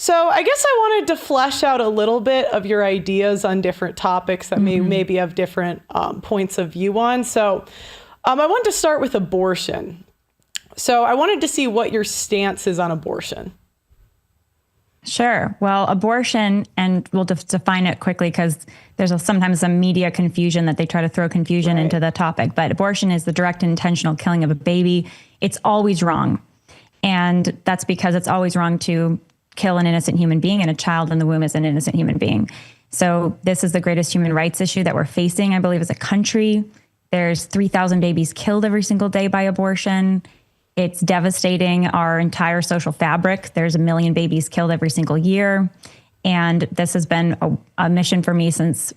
So I guess I wanted to flesh out a little bit of your ideas on different topics that maybe have different points of view on. So I wanted to start with abortion. So I wanted to see what your stance is on abortion. Sure. Well, abortion, and we'll define it quickly because there's sometimes some media confusion that they try to throw confusion into the topic. But abortion is the direct and intentional killing of a baby. It's always wrong. And that's because it's always wrong to kill an innocent human being, and a child in the womb is an innocent human being. So this is the greatest human rights issue that we're facing, I believe, as a country. There's 3,000 babies killed every single day by abortion. It's devastating our entire social fabric. There's 1 million babies killed every single year. And this has been a mission for me since,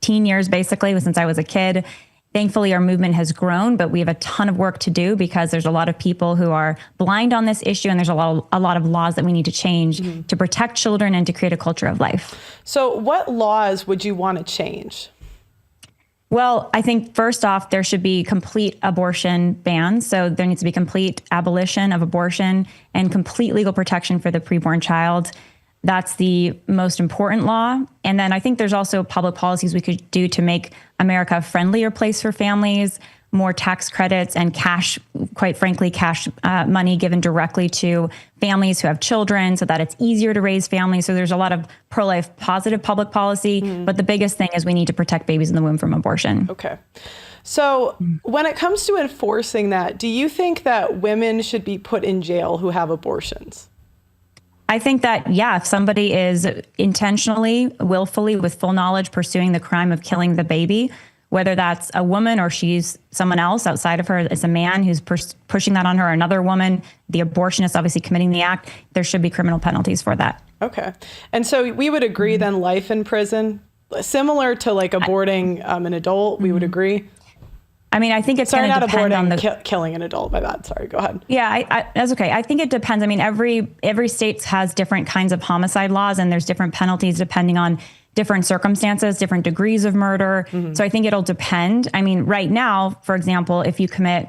teen years, basically, since I was a kid. Thankfully, our movement has grown, but we have a ton of work to do because there's a lot of people who are blind on this issue, and there's a lot of laws that we need to change to protect children and to create a culture of life. So what laws would you want to change? Well, I think first off, there should be complete abortion bans. So there needs to be complete abolition of abortion and complete legal protection for the preborn child. That's the most important law. And then I think there's also public policies we could do to make America a friendlier place for families, more tax credits and cash, quite frankly, cash money given directly to families who have children so that it's easier to raise families. So there's a lot of pro-life positive public policy. But the biggest thing is we need to protect babies in the womb from abortion. Okay. So when it comes to enforcing that, do you think that women should be put in jail who have abortions? I think that, yeah, if somebody is intentionally, willfully, with full knowledge pursuing the crime of killing the baby, whether that's a woman or she's someone else outside of her, it's a man who's pushing that on her, or another woman, the abortionist obviously committing the act, there should be criminal penalties for that. Okay. And so we would agree then life in prison, similar to like aborting an adult, we would agree? I mean, I think it's going to depend on killing an adult. My bad. Sorry. Go ahead. Yeah, that's okay. I think it depends. I mean, every state has different kinds of homicide laws, and there's different penalties depending on different circumstances, different degrees of murder. So I think it'll depend. I mean, right now, for example, if you commit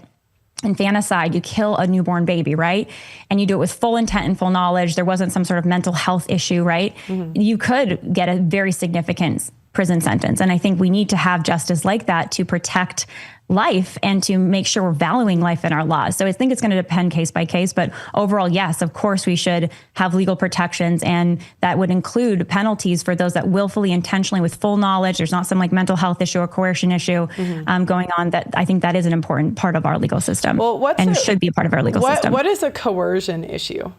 infanticide, you kill a newborn baby, right? And you do it with full intent and full knowledge. There wasn't some sort of mental health issue, right? You could get a very significant prison sentence. And I think we need to have justice like that to protect life and to make sure we're valuing life in our laws. So I think it's going to depend case by case, but overall, yes, of course, we should have legal protections, and that would include penalties for those that willfully, intentionally, with full knowledge, there's not some like mental health issue or coercion issue going on. That I think that is an important part of our legal system, should be a part of our legal system. What is a coercion issue?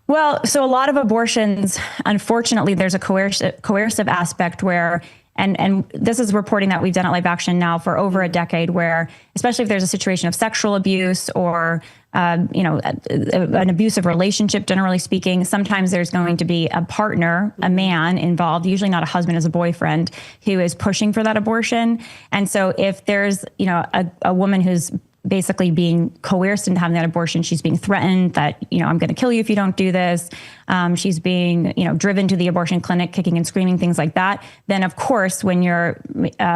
Well, so a lot of abortions, unfortunately, there's a coercive aspect where, and this is reporting that we've done at Live Action now for over a decade, where especially if there's a situation of sexual abuse or, an abusive relationship, generally speaking, sometimes there's going to be a partner, a man involved, usually not a husband, as a boyfriend, who is pushing for that abortion. And so if there's, a woman who's basically being coerced into having that abortion, she's being threatened that, I'm going to kill you if you don't do this. She's being, driven to the abortion clinic, kicking and screaming, things like that. Then, of course, when you're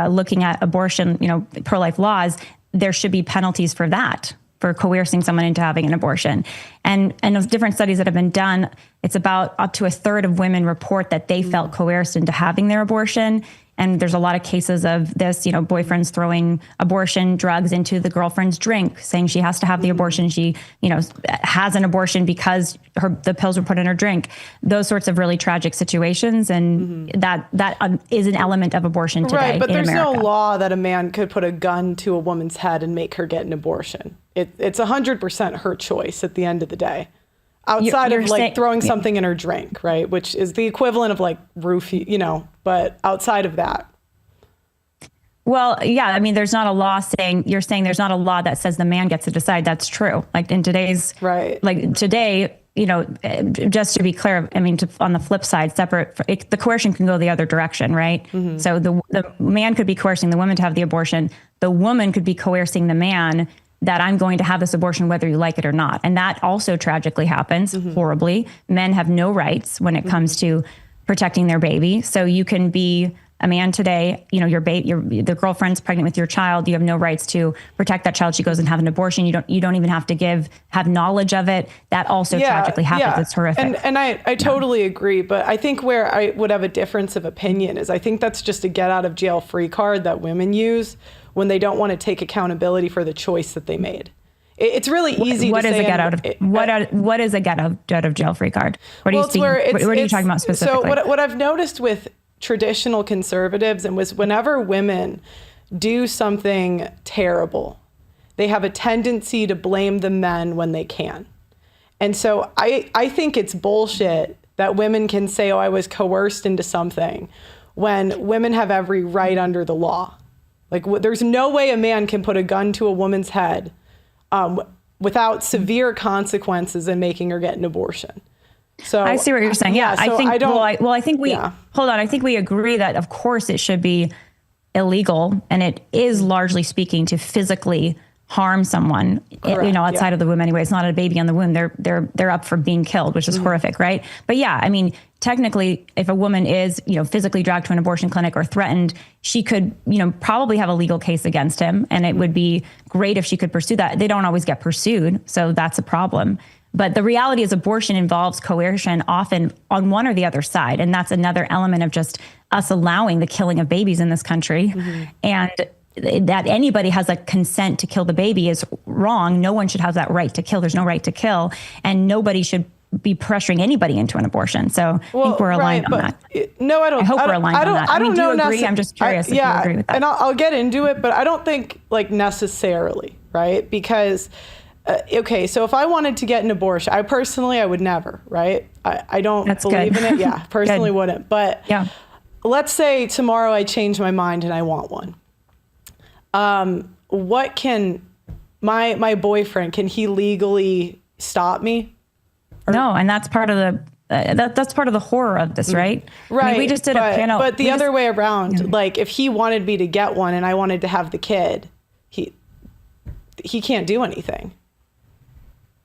looking at abortion, pro-life laws, there should be penalties for that, for coercing someone into having an abortion. And those different studies that have been done, it's about up to a third of women report that they felt coerced into having their abortion. And there's a lot of cases of this, boyfriends throwing abortion drugs into the girlfriend's drink, saying she has to have the abortion. She, has an abortion because the pills were put in her drink. Those sorts of really tragic situations. And that is an element of abortion today. Right, but there's America. No law that a man could put a gun to a woman's head and make her get an abortion. It's 100% her choice at the end of the day. Outside of throwing something in her drink, right? Which is the equivalent of like but outside of that. Well, yeah, I mean, there's not a law you're saying there's not a law that says the man gets to decide. That's true. Like in today's, today, just to be clear, I mean, on the flip side, the coercion can go the other direction, right? So the man could be coercing the woman to have the abortion. The woman could be coercing the man that I'm going to have this abortion whether you like it or not. And that also tragically happens horribly. Men have no rights when it comes to protecting their baby. So you can be a man today, you know, the girlfriend's pregnant with your child, you have no rights to protect that child. She goes and have an abortion. You don't even have to have knowledge of it. That also tragically happens. It's horrific. And I totally agree. But I think where I would have a difference of opinion is I think that's just a get out of jail free card that women use when they don't want to take accountability for the choice that they made. It's really easy to say. What is a get out of jail free card? What are you talking about specifically? So what I've noticed with traditional conservatives and was whenever women do something terrible, they have a tendency to blame the men when they can. And so I think it's bullshit that women can say, oh, I was coerced into something, when women have every right under the law. Like, there's no way a man can put a gun to a woman's head without severe consequences and making her get an abortion. So I see what you're saying. Yeah, so I think we agree that of course it should be illegal, and it is largely speaking to physically harm someone, correct, you know, outside of the womb anyway. It's not a baby on the womb. They're up for being killed, which is horrific, right? But yeah, I mean, technically, if a woman is, you know, physically dragged to an abortion clinic or threatened, she could, you know, probably have a legal case against him, and it would be great if she could pursue that. They don't always get pursued, so that's a problem. But the reality is abortion involves coercion often on one or the other side. And that's another element of just us allowing the killing of babies in this country. And that anybody has a consent to kill the baby is wrong. No one should have that right to kill. There's no right to kill. And nobody should be pressuring anybody into an abortion. So I think we're aligned on that. No, I don't. I hope we're aligned on that. I don't know. Do you agree? I'm just curious if you agree with that. And I'll get into it, but I don't think like necessarily, right? Because okay, so if I wanted to get an abortion, I would never, right? I don't believe in it. Yeah, personally wouldn't. But let's say tomorrow I change my mind and I want one. What can my boyfriend, can he legally stop me? No, and that's part of the that's part of the horror of this, right? Right. I mean, we just did a panel. But the other way around, like if he wanted me to get one and I wanted to have the kid, he can't do anything.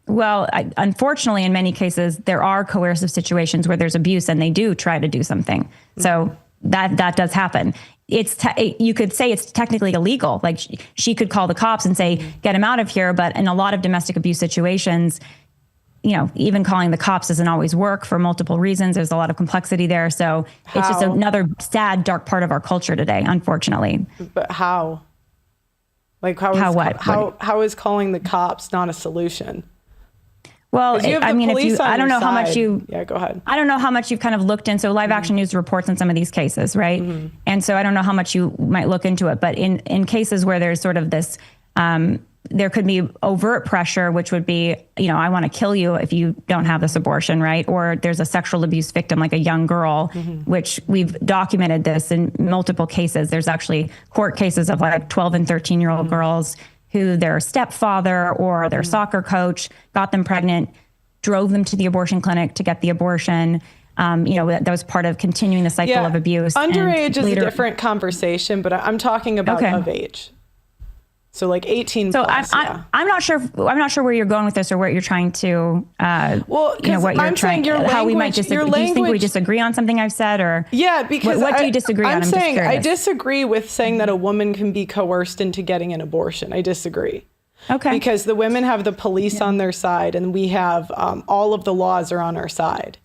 Well, unfortunately, in many cases, there are coercive situations where there's abuse and they do try to do something. So that does happen. You could say it's technically illegal. Like she could call the cops and say, get him out of here. But in a lot of domestic abuse situations, you know, even calling the cops doesn't always work for multiple reasons. There's a lot of complexity there. So it's just another sad, dark part of our culture today, unfortunately. But how? Like how is calling the cops not a solution? Well, I mean, I don't know how much go ahead. I don't know how much you've kind of looked in. So Live Action News reports on some of these cases, right? And so I don't know how much you might look into it, but in cases where there's sort of this, there could be overt pressure, which would be, you know, I want to kill you if you don't have this abortion, right? Or there's a sexual abuse victim, like a young girl, which we've documented this in multiple cases. There's actually court cases of like 12 and 13-year-old girls who their stepfather or their soccer coach got them pregnant, drove them to the abortion clinic to get the abortion. You know, that was part of continuing the cycle of abuse. Underage is a different conversation, but I'm talking about of age. So like 18 plus. I'm not sure where you're going with this or what you're trying to, you know, what you're trying, how we might disagree. Do you think we disagree on something I've said, or because what do you disagree on? I'm saying I disagree with saying that a woman can be coerced into getting an abortion. I disagree. Okay. Because the women have the police on their side, and we have all of the laws are on our side.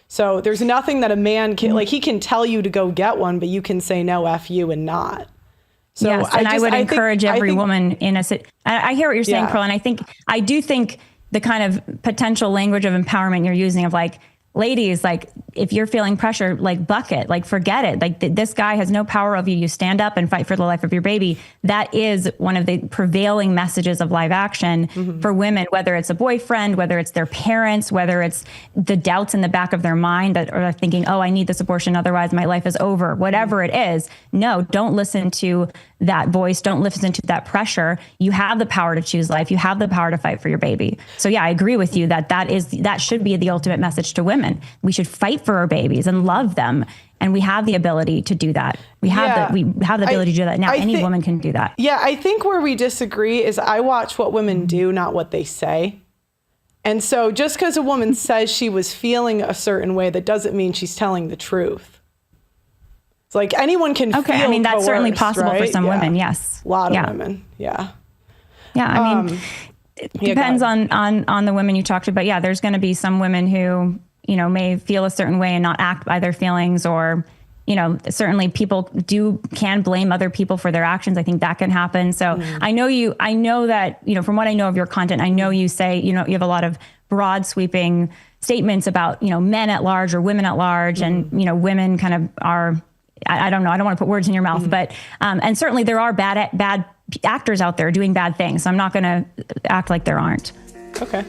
So there's nothing that a man can, like, he can tell you to go get one, but you can say no, F you, and not. So yes, and I would encourage every woman in a sit. I hear what you're saying, Pearl, and I do think the kind of potential language of empowerment you're using of like, ladies, like if you're feeling pressure, like buck it, like forget it. Like this guy has no power over you. You stand up and fight for the life of your baby. That is one of the prevailing messages of Live Action for women, whether it's a boyfriend, whether it's their parents, whether it's the doubts in the back of their mind that are thinking, oh, I need this abortion, otherwise my life is over, whatever it is. No, don't listen to that voice. Don't listen to that pressure. You have the power to choose life. You have the power to fight for your baby. So yeah, I agree with you that should be the ultimate message to women. We should fight for our babies and love them. And we have the ability to do that. We have the ability to do that now. Any woman can do that. Yeah, I think where we disagree is I watch what women do, not what they say. And so just because a woman says she was feeling a certain way, that doesn't mean she's telling the truth. It's like anyone can feel I mean, that's certainly coerced, possible for right? some women. Yes. A lot of women. Yeah. Yeah. I mean, it depends on the women you talk to, but yeah, there's going to be some women who, you know, may feel a certain way and not act by their feelings, or, you know, certainly people can blame other people for their actions. I think that can happen. So I know that, you know, from what I know of your content, I know you say, you know, you have a lot of broad sweeping statements about, you know, men at large or women at large, and, you know, women kind of are, I don't know, I don't want to put words in your mouth, but, and certainly there are bad actors out there doing bad things. So I'm not going to act like there aren't. Okay.